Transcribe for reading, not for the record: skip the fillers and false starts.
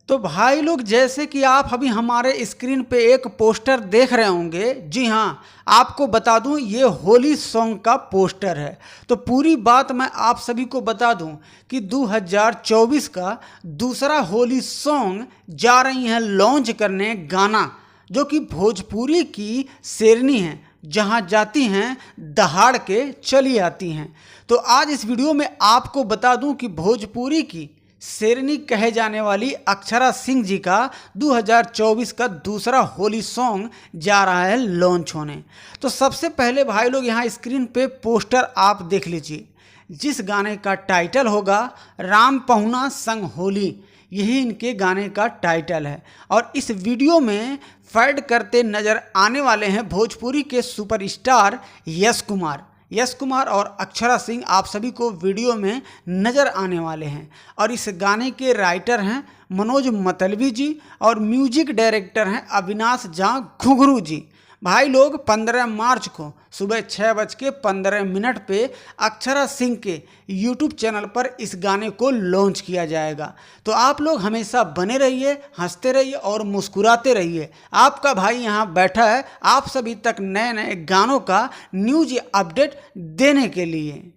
तो भाई लोग, जैसे कि आप अभी हमारे स्क्रीन पे एक पोस्टर देख रहे होंगे, जी हाँ, आपको बता दूं ये होली सॉन्ग का पोस्टर है। तो पूरी बात मैं आप सभी को बता दूं कि 2024 का दूसरा होली सॉन्ग जा रही हैं लॉन्च करने गाना, जो कि भोजपुरी की शेरनी है, जहां जाती हैं दहाड़ के चली आती हैं। तो आज इस वीडियो में आपको बता दूं कि भोजपुरी की शेरनी कहे जाने वाली अक्षरा सिंह जी का 2024 का दूसरा होली सॉन्ग जा रहा है लॉन्च होने। तो सबसे पहले भाई लोग, यहाँ स्क्रीन पे पोस्टर आप देख लीजिए, जिस गाने का टाइटल होगा राम पहुना संग होली, यही इनके गाने का टाइटल है। और इस वीडियो में फैड करते नजर आने वाले हैं भोजपुरी के सुपरस्टार यश कुमार और अक्षरा सिंह, आप सभी को वीडियो में नज़र आने वाले हैं। और इस गाने के राइटर हैं मनोज मतलबी जी और म्यूजिक डायरेक्टर हैं अविनाश झा घुंघरू जी। भाई लोग, 15 मार्च को सुबह 6:15 पे अक्षरा सिंह के यूट्यूब चैनल पर इस गाने को लॉन्च किया जाएगा। तो आप लोग हमेशा बने रहिए, हंसते रहिए और मुस्कुराते रहिए। आपका भाई यहाँ बैठा है आप सभी तक नए नए गानों का न्यूज अपडेट देने के लिए।